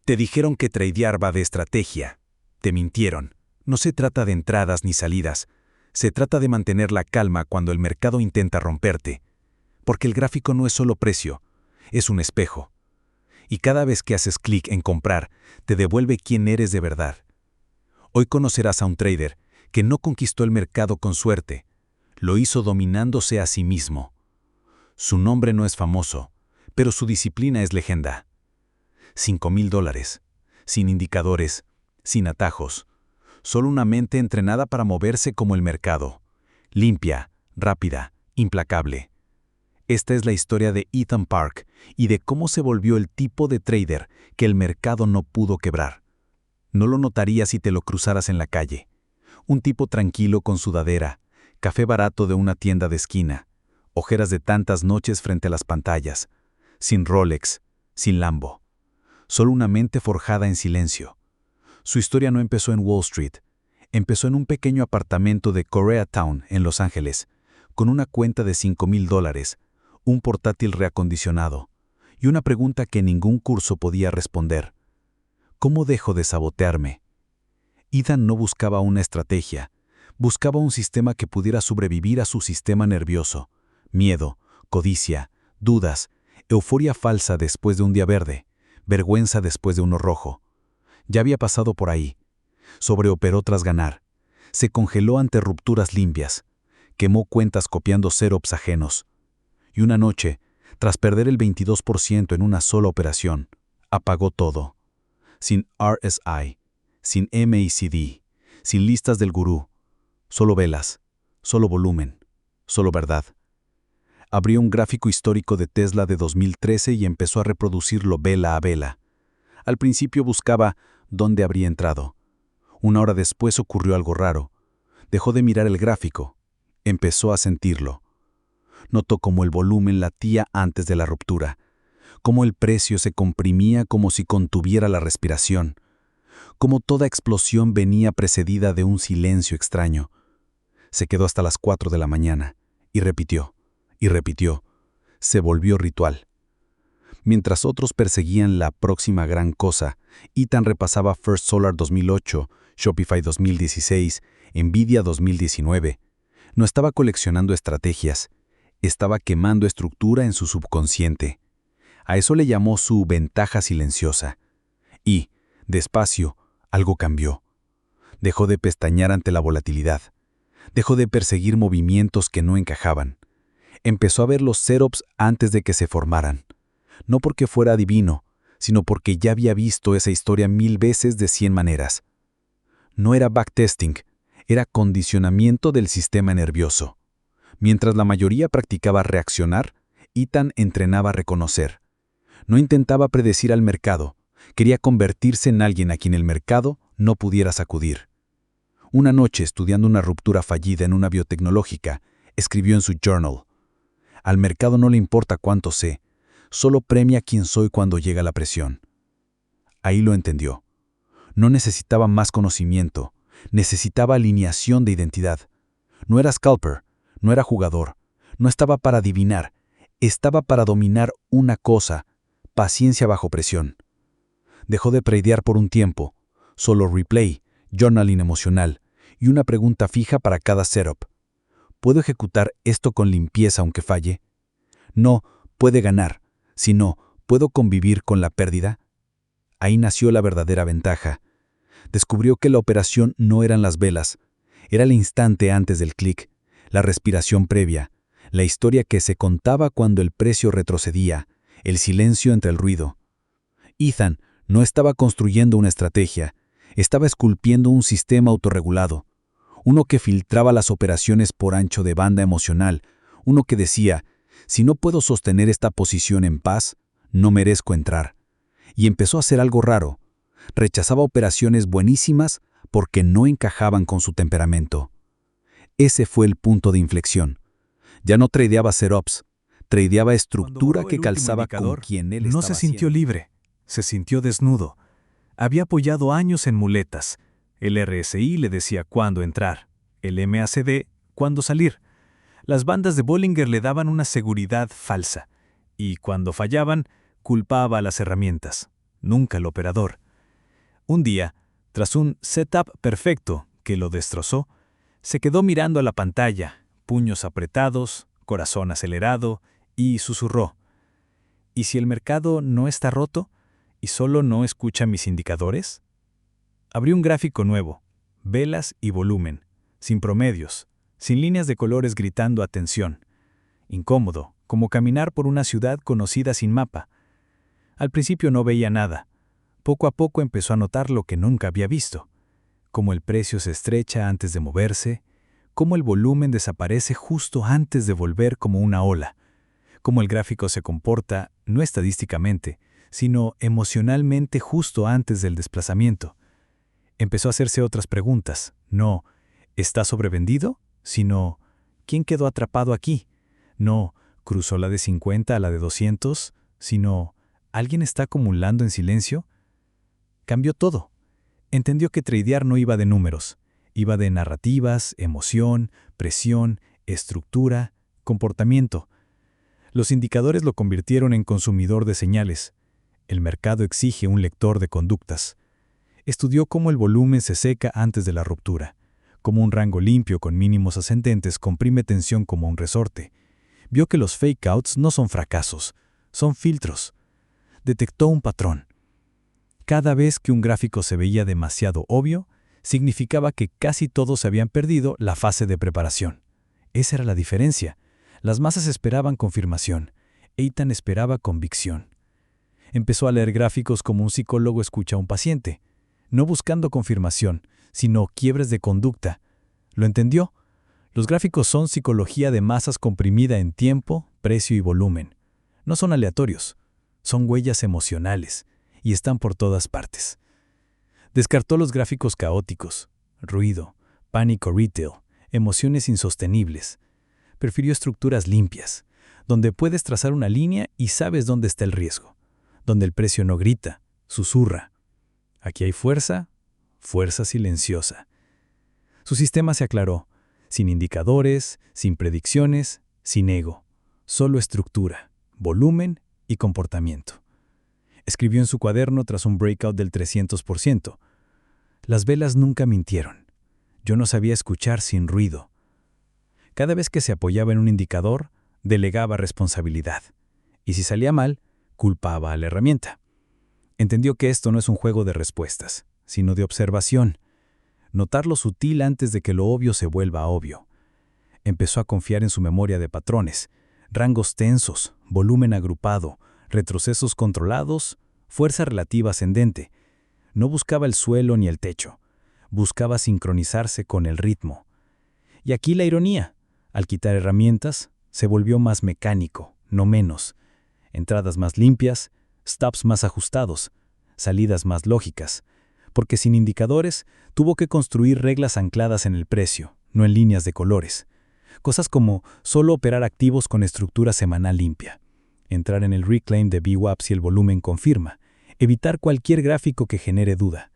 Te dijeron que tradear va de estrategia. Te mintieron. No se trata de entradas ni salidas. Se trata de mantener la calma cuando el mercado intenta romperte. Porque el gráfico no es solo precio, es un espejo. Y cada vez que haces clic en comprar, te devuelve quién eres de verdad. Hoy conocerás a un trader que no conquistó el mercado con suerte, lo hizo dominándose a sí mismo. Su nombre no es famoso, pero su disciplina es leyenda. $5,000, sin indicadores, sin atajos, solo una mente entrenada para moverse como el mercado, limpia, rápida, implacable. Esta es la historia de Ethan Park y de cómo se volvió el tipo de trader que el mercado no pudo quebrar. No lo notarías si te lo cruzaras en la calle. Un tipo tranquilo con sudadera, café barato de una tienda de esquina, ojeras de tantas noches frente a las pantallas, sin Rolex, sin Lambo. Solo una mente forjada en silencio. Su historia no empezó en Wall Street. Empezó en un pequeño apartamento de Koreatown, en Los Ángeles, con una cuenta de $5,000, un portátil reacondicionado y una pregunta que ningún curso podía responder. ¿Cómo dejo de sabotearme? Ethan no buscaba una estrategia, buscaba un sistema que pudiera sobrevivir a su sistema nervioso. Miedo, codicia, dudas, euforia falsa después de un día verde, vergüenza después de uno rojo. Ya había pasado por ahí. Sobreoperó tras ganar. Se congeló ante rupturas limpias. Quemó cuentas copiando setups ajenos. Y una noche, tras perder el 22% en una sola operación, apagó todo. Sin RSI, sin MACD, sin listas del gurú. Solo velas, solo volumen, solo verdad. Abrió un gráfico histórico de Tesla de 2013 y empezó a reproducirlo vela a vela. Al principio buscaba dónde habría entrado. Una hora después ocurrió algo raro. Dejó de mirar el gráfico. Empezó a sentirlo. Notó cómo el volumen latía antes de la ruptura, cómo el precio se comprimía como si contuviera la respiración, cómo toda explosión venía precedida de un silencio extraño. Se quedó hasta las 4 de la mañana y repitió, y repitió. Se volvió ritual. Mientras otros perseguían la próxima gran cosa, Ethan repasaba First Solar 2008, Shopify 2016, Nvidia 2019. No estaba coleccionando estrategias, estaba quemando estructura en su subconsciente. A eso le llamó su ventaja silenciosa. Y, despacio, algo cambió. Dejó de pestañear ante la volatilidad. Dejó de perseguir movimientos que no encajaban. Empezó a ver los setups antes de que se formaran. No porque fuera adivino, sino porque ya había visto esa historia 1000 veces de 100 maneras. No era backtesting, era condicionamiento del sistema nervioso. Mientras la mayoría practicaba reaccionar, Ethan entrenaba a reconocer. No intentaba predecir al mercado, quería convertirse en alguien a quien el mercado no pudiera sacudir. Una noche, estudiando una ruptura fallida en una biotecnológica, escribió en su journal: al mercado no le importa cuánto sé, solo premia quién soy cuando llega la presión. Ahí lo entendió. No necesitaba más conocimiento, necesitaba alineación de identidad. No era scalper, no era jugador, no estaba para adivinar, estaba para dominar una cosa: paciencia bajo presión. Dejó de tradear por un tiempo, solo replay, journaling emocional y una pregunta fija para cada setup. ¿Puedo ejecutar esto con limpieza aunque falle? No, puede ganar, sino, ¿puedo convivir con la pérdida? Ahí nació la verdadera ventaja. Descubrió que la operación no eran las velas, era el instante antes del clic, la respiración previa, la historia que se contaba cuando el precio retrocedía, el silencio entre el ruido. Ethan no estaba construyendo una estrategia, estaba esculpiendo un sistema autorregulado, uno que filtraba las operaciones por ancho de banda emocional, uno que decía: si no puedo sostener esta posición en paz, no merezco entrar. Y empezó a hacer algo raro. Rechazaba operaciones buenísimas porque no encajaban con su temperamento. Ese fue el punto de inflexión. Ya no tradeaba setups, tradeaba estructura que calzaba con quien él estaba. No se sintió libre, se sintió desnudo. Había apoyado años en muletas. El RSI le decía cuándo entrar, el MACD cuándo salir. Las bandas de Bollinger le daban una seguridad falsa, y cuando fallaban, culpaba a las herramientas. nunca el operador. Un día, tras un setup perfecto que lo destrozó, se quedó mirando a la pantalla, puños apretados, corazón acelerado, y susurró: ¿y si el mercado no está roto y solo no escucha mis indicadores? Abrí un gráfico nuevo, velas y volumen, sin promedios, sin líneas de colores gritando atención. Incómodo, como caminar por una ciudad conocida sin mapa. Al principio no veía nada. Poco a poco empezó a notar lo que nunca había visto. Cómo el precio se estrecha antes de moverse, cómo el volumen desaparece justo antes de volver como una ola, cómo el gráfico se comporta, no estadísticamente, sino emocionalmente justo antes del desplazamiento. Empezó a hacerse otras preguntas. No, ¿está sobrevendido? Sino, ¿quién quedó atrapado aquí? No, ¿cruzó la de 50 a la de 200? Sino, ¿alguien está acumulando en silencio? Cambió todo. Entendió que tradear no iba de números, iba de narrativas, emoción, presión, estructura, comportamiento. Los indicadores lo convirtieron en consumidor de señales. El mercado exige un lector de conductas. Estudió cómo el volumen se seca antes de la ruptura, cómo un rango limpio con mínimos ascendentes comprime tensión como un resorte. Vio que los fake-outs no son fracasos, son filtros. Detectó un patrón. Cada vez que un gráfico se veía demasiado obvio, significaba que casi todos habían perdido la fase de preparación. Esa era la diferencia. Las masas esperaban confirmación. Eitan esperaba convicción. Empezó a leer gráficos como un psicólogo escucha a un paciente, no buscando confirmación, sino quiebres de conducta. ¿Lo entendió? Los gráficos son psicología de masas comprimida en tiempo, precio y volumen. No son aleatorios, son huellas emocionales, y están por todas partes. Descartó los gráficos caóticos, ruido, pánico retail, emociones insostenibles. Prefirió estructuras limpias, donde puedes trazar una línea y sabes dónde está el riesgo, donde el precio no grita, susurra. Aquí hay fuerza, fuerza silenciosa. Su sistema se aclaró, sin indicadores, sin predicciones, sin ego, solo estructura, volumen y comportamiento. Escribió en su cuaderno tras un breakout del 300%. Las velas nunca mintieron. Yo no sabía escuchar sin ruido. Cada vez que se apoyaba en un indicador, delegaba responsabilidad. Y si salía mal, culpaba a la herramienta. Entendió que esto no es un juego de respuestas, sino de observación. Notar lo sutil antes de que lo obvio se vuelva obvio. Empezó a confiar en su memoria de patrones, rangos tensos, volumen agrupado, retrocesos controlados, fuerza relativa ascendente. No buscaba el suelo ni el techo, buscaba sincronizarse con el ritmo. Y aquí la ironía, al quitar herramientas, se volvió más mecánico, no menos. Entradas más limpias, stops más ajustados, salidas más lógicas, porque sin indicadores tuvo que construir reglas ancladas en el precio, no en líneas de colores. Cosas como solo operar activos con estructura semanal limpia, entrar en el reclaim de VWAP si el volumen confirma, evitar cualquier gráfico que genere duda.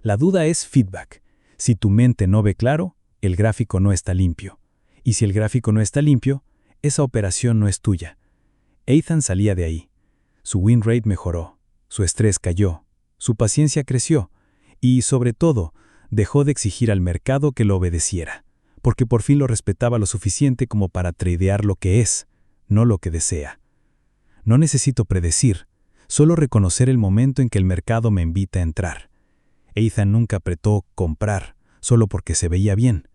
La duda es feedback. Si tu mente no ve claro, el gráfico no está limpio. Y si el gráfico no está limpio, esa operación no es tuya. Eitan salía de ahí. Su win rate mejoró, su estrés cayó, su paciencia creció y, sobre todo, dejó de exigir al mercado que lo obedeciera, porque por fin lo respetaba lo suficiente como para tradear lo que es, no lo que desea. No necesito predecir, solo reconocer el momento en que el mercado me invita a entrar. Eitan nunca apretó comprar, solo porque se veía bien.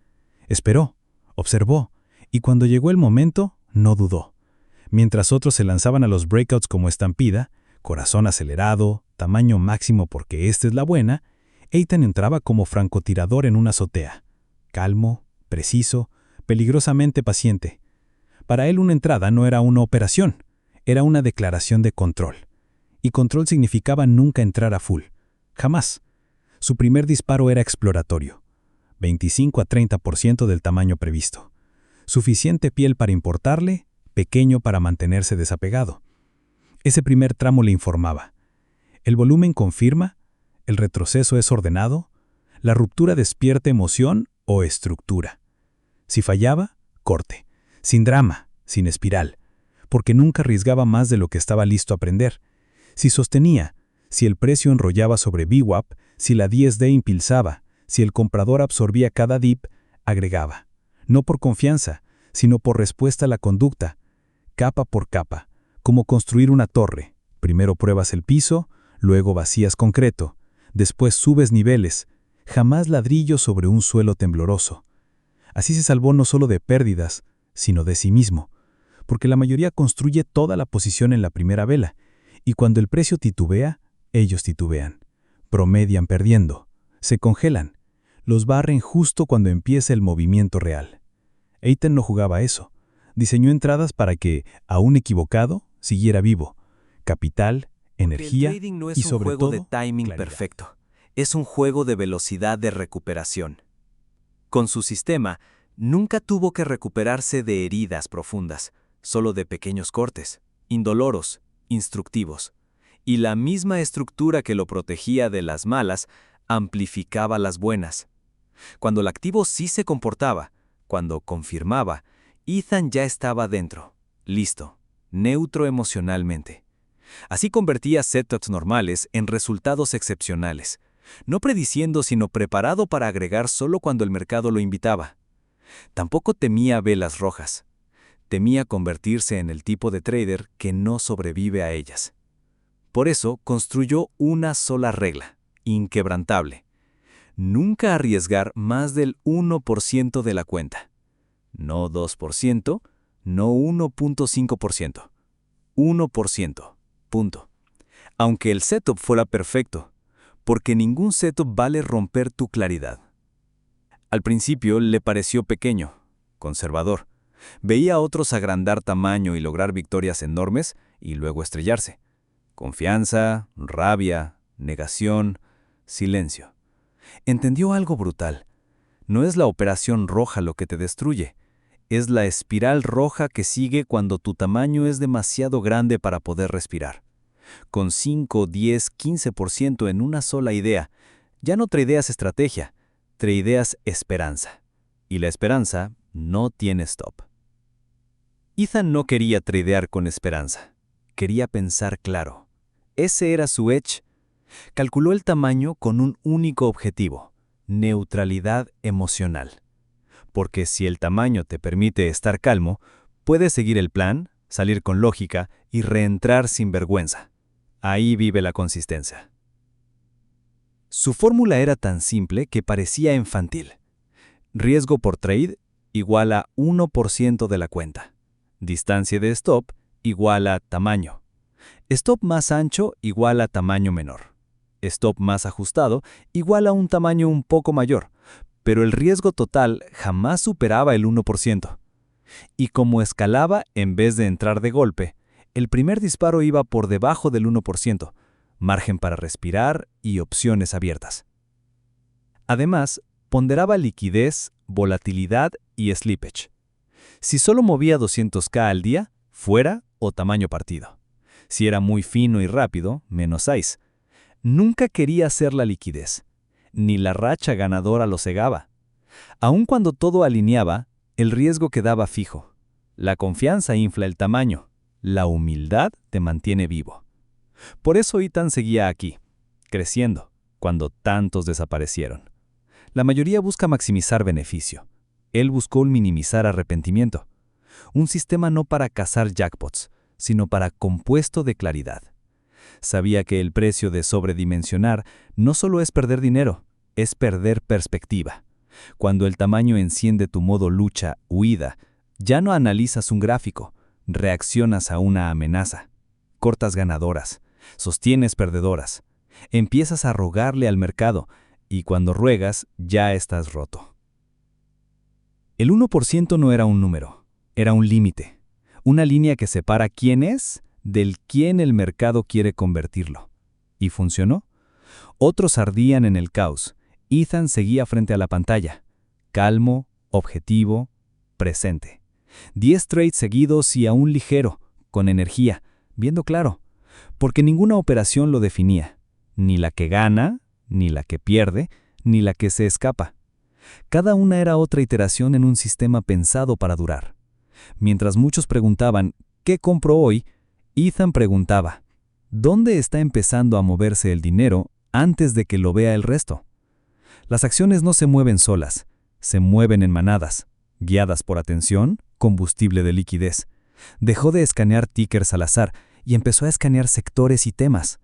Esperó, observó, y cuando llegó el momento, no dudó. Mientras otros se lanzaban a los breakouts como estampida, corazón acelerado, tamaño máximo porque esta es la buena, Eitan entraba como francotirador en una azotea. Calmo, preciso, peligrosamente paciente. Para él una entrada no era una operación, era una declaración de control. Y control significaba nunca entrar a full. Jamás. Su primer disparo era exploratorio. 25 a 30% del tamaño previsto. Suficiente piel para importarle, pequeño para mantenerse desapegado. Ese primer tramo le informaba. El volumen confirma, el retroceso es ordenado, la ruptura despierta emoción o estructura. Si fallaba, corte. Sin drama, sin espiral, porque nunca arriesgaba más de lo que estaba listo a aprender. Si sostenía, Si el precio enrollaba sobre VWAP, si la 10D impulsaba, si el comprador absorbía cada dip, agregaba. No por confianza, sino por respuesta a la conducta, capa por capa, como construir una torre. Primero pruebas el piso, luego vacías concreto, después subes niveles, jamás ladrillo sobre un suelo tembloroso. Así se salvó no solo de pérdidas, sino de sí mismo, porque la mayoría construye toda la posición en la primera vela, y cuando el precio titubea, ellos titubean, promedian perdiendo, se congelan, los barren justo cuando empieza el movimiento real. Eitham no jugaba eso, diseñó entradas para que, aún equivocado, siguiera vivo, capital, energía el trading no es y un sobre juego todo, de timing claridad. perfecto, es un juego de velocidad de recuperación. Con su sistema, nunca tuvo que recuperarse de heridas profundas, solo de pequeños cortes, indoloros, instructivos. Y la misma estructura que lo protegía de las malas amplificaba las buenas. Cuando el activo sí se comportaba, cuando confirmaba, Eitham ya estaba dentro, listo, neutro emocionalmente. Así convertía setups normales en resultados excepcionales, no prediciendo sino preparado para agregar solo cuando el mercado lo invitaba. Tampoco temía velas rojas. Temía convertirse en el tipo de trader que no sobrevive a ellas. Por eso construyó una sola regla, inquebrantable. Nunca arriesgar más del 1% de la cuenta. No 2%, no 1.5%. 1%. Punto. Aunque el setup fuera perfecto, porque ningún setup vale romper tu claridad. Al principio le pareció pequeño, conservador. Veía a otros agrandar tamaño y lograr victorias enormes y luego estrellarse. Confianza, rabia, negación, silencio. Entendió algo brutal. No es la operación roja lo que te destruye, es la espiral roja que sigue cuando tu tamaño es demasiado grande para poder respirar. Con 5, 10, 15% en una sola idea, ya no tradeas estrategia, tradeas esperanza. Y la esperanza no tiene stop. Eitham no quería tradear con esperanza, quería pensar claro. Ese era su edge. Calculó el tamaño con un único objetivo, neutralidad emocional. Porque si el tamaño te permite estar calmo, puedes seguir el plan, salir con lógica y reentrar sin vergüenza. Ahí vive la consistencia. Su fórmula era tan simple que parecía infantil. Riesgo por trade igual a 1% de la cuenta. Distancia de stop igual a tamaño. Stop más ancho igual a tamaño menor. Stop más ajustado igual a un tamaño un poco mayor, pero el riesgo total jamás superaba el 1%. Y como escalaba en vez de entrar de golpe, el primer disparo iba por debajo del 1%, margen para respirar y opciones abiertas. Además, ponderaba liquidez, volatilidad y slippage. Si solo movía 200K al día, fuera o tamaño partido. Si era muy fino y rápido, menos size. Nunca quería hacer la liquidez. Ni la racha ganadora lo cegaba. Aun cuando todo alineaba, el riesgo quedaba fijo. La confianza infla el tamaño. La humildad te mantiene vivo. Por eso Eitham seguía aquí, creciendo, cuando tantos desaparecieron. La mayoría busca maximizar beneficio. Él buscó minimizar arrepentimiento. Un sistema no para cazar jackpots, sino para compuesto de claridad. Sabía que el precio de sobredimensionar no solo es perder dinero, es perder perspectiva. Cuando el tamaño enciende tu modo lucha, huida, ya no analizas un gráfico, reaccionas a una amenaza. Cortas ganadoras, sostienes perdedoras. Empiezas a rogarle al mercado y cuando ruegas ya estás roto. El 1% no era un número, era un límite, una línea que separa quién es del quién el mercado quiere convertirlo. ¿Y funcionó? Otros ardían en el caos. Eitham seguía frente a la pantalla, calmo, objetivo, presente. 10 trades seguidos y aún ligero, con energía, viendo claro, porque ninguna operación lo definía, ni la que gana, ni la que pierde, ni la que se escapa. Cada una era otra iteración en un sistema pensado para durar. Mientras muchos preguntaban, ¿qué compro hoy?, Eitham preguntaba, ¿Dónde está empezando a moverse el dinero antes de que lo vea el resto? Las acciones no se mueven solas, se mueven en manadas, guiadas por atención, combustible de liquidez. Dejó de escanear tickers al azar y empezó a escanear sectores y temas.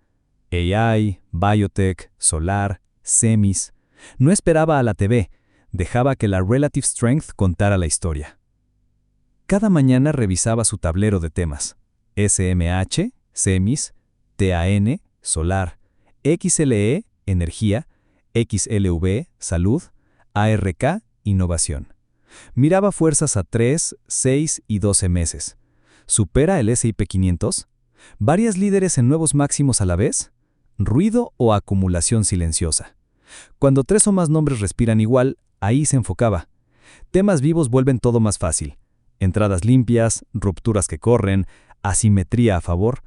AI, biotech, solar, semis. No esperaba a la TV, dejaba que la Relative Strength contara la historia. Cada mañana revisaba su tablero de temas. SMH, semis, TAN, solar, XLE, energía, XLV, salud, ARK, innovación. Miraba fuerzas a 3, 6 y 12 meses. ¿Supera el S&P 500? ¿Varias líderes en nuevos máximos a la vez? ¿Ruido o acumulación silenciosa? Cuando 3 o más nombres respiran igual, ahí se enfocaba. Temas vivos vuelven todo más fácil. Entradas limpias, rupturas que corren, asimetría a favor.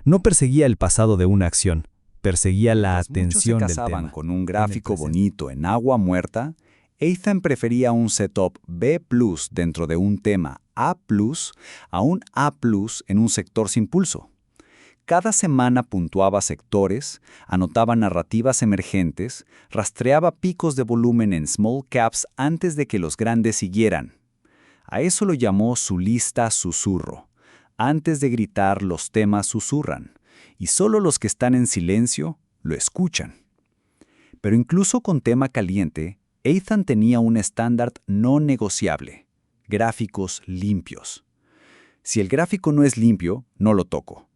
No perseguía el pasado de una acción, perseguía la atención del tema. Muchos se casaban con un gráfico bonito en agua muerta. Ethan prefería un setup B+ dentro de un tema A+ a un A+ en un sector sin pulso. Cada semana puntuaba sectores, anotaba narrativas emergentes, rastreaba picos de volumen en small caps antes de que los grandes siguieran. A eso lo llamó su lista susurro. Antes de gritar, los temas susurran, y solo los que están en silencio lo escuchan. Pero incluso con tema caliente, Ethan tenía un estándar no negociable: gráficos limpios. Si el gráfico no es limpio, no lo toco.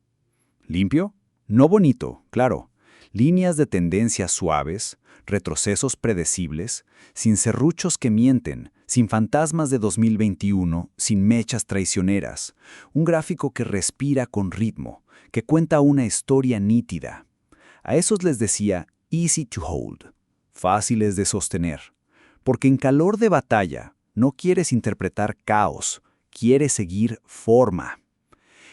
¿Limpio? No bonito, claro. Líneas de tendencia suaves, retrocesos predecibles, sin serruchos que mienten, sin fantasmas de 2021, sin mechas traicioneras. Un gráfico que respira con ritmo, que cuenta una historia nítida. A esos les decía easy to hold, fáciles de sostener. Porque en calor de batalla no quieres interpretar caos, quieres seguir forma.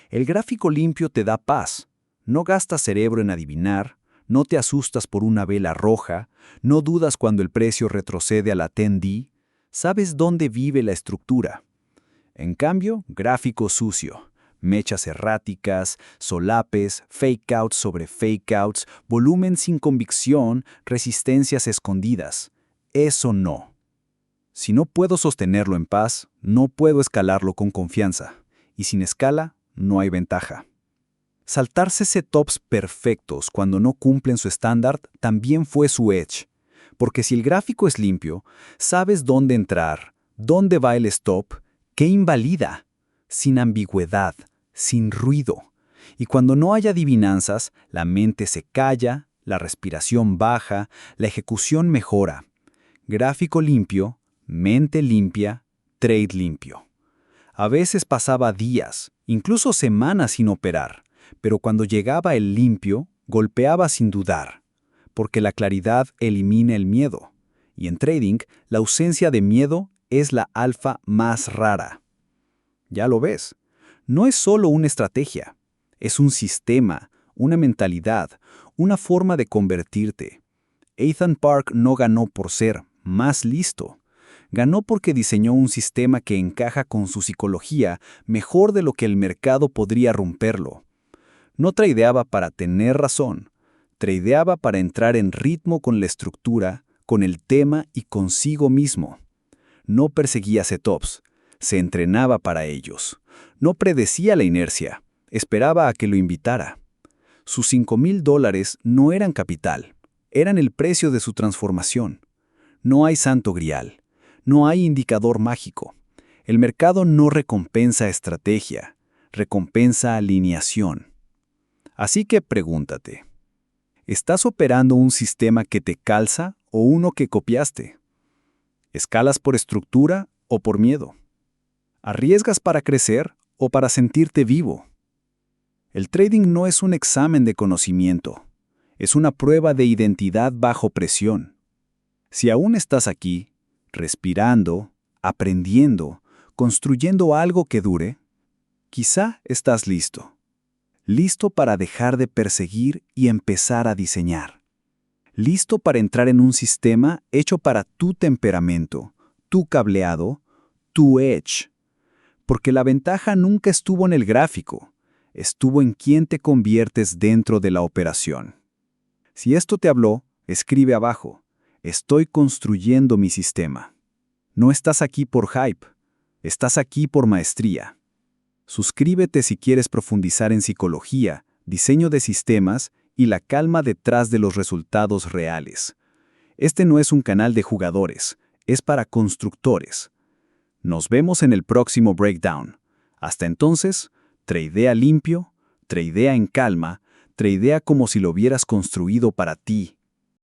El gráfico limpio te da paz. No gastas cerebro en adivinar, no te asustas por una vela roja, no dudas cuando el precio retrocede a la 10D, sabes dónde vive la estructura. En cambio, gráfico sucio, mechas erráticas, solapes, fake-outs sobre fake-outs, volumen sin convicción, resistencias escondidas. Eso no. Si no puedo sostenerlo en paz, no puedo escalarlo con confianza. Y sin escala, no hay ventaja. Saltarse setups perfectos cuando no cumplen su estándar también fue su edge. Porque si el gráfico es limpio, sabes dónde entrar, dónde va el stop, qué invalida, sin ambigüedad, sin ruido. Y cuando no hay adivinanzas, la mente se calla, la respiración baja, la ejecución mejora. Gráfico limpio, mente limpia, trade limpio. A veces pasaba días, incluso semanas sin operar, pero cuando llegaba el limpio, golpeaba sin dudar, porque la claridad elimina el miedo, y en trading, la ausencia de miedo es la alfa más rara. Ya lo ves, no es solo una estrategia, es un sistema, una mentalidad, una forma de convertirte. Ethan Park no ganó por ser más listo. Ganó porque diseñó un sistema que encaja con su psicología mejor de lo que el mercado podría romperlo. No tradeaba para tener razón, tradeaba para entrar en ritmo con la estructura, con el tema y consigo mismo. No perseguía setups, se entrenaba para ellos. No predecía la inercia, esperaba a que lo invitara. Sus $5,000 no eran capital, eran el precio de su transformación. No hay santo grial, no hay indicador mágico. El mercado no recompensa estrategia, recompensa alineación. Así que pregúntate, ¿estás operando un sistema que te calza o uno que copiaste? ¿Escalas por estructura o por miedo? ¿Arriesgas para crecer o para sentirte vivo? El trading no es un examen de conocimiento, es una prueba de identidad bajo presión. Si aún estás aquí, respirando, aprendiendo, construyendo algo que dure, quizá estás listo. Listo para dejar de perseguir y empezar a diseñar. Listo para entrar en un sistema hecho para tu temperamento, tu cableado, tu edge. Porque la ventaja nunca estuvo en el gráfico, estuvo en quién te conviertes dentro de la operación. Si esto te habló, escribe abajo: estoy construyendo mi sistema. No estás aquí por hype, estás aquí por maestría. Suscríbete si quieres profundizar en psicología, diseño de sistemas y la calma detrás de los resultados reales. Este no es un canal de jugadores, es para constructores. Nos vemos en el próximo breakdown. Hasta entonces, tradea limpio, tradea en calma, tradea como si lo hubieras construido para ti.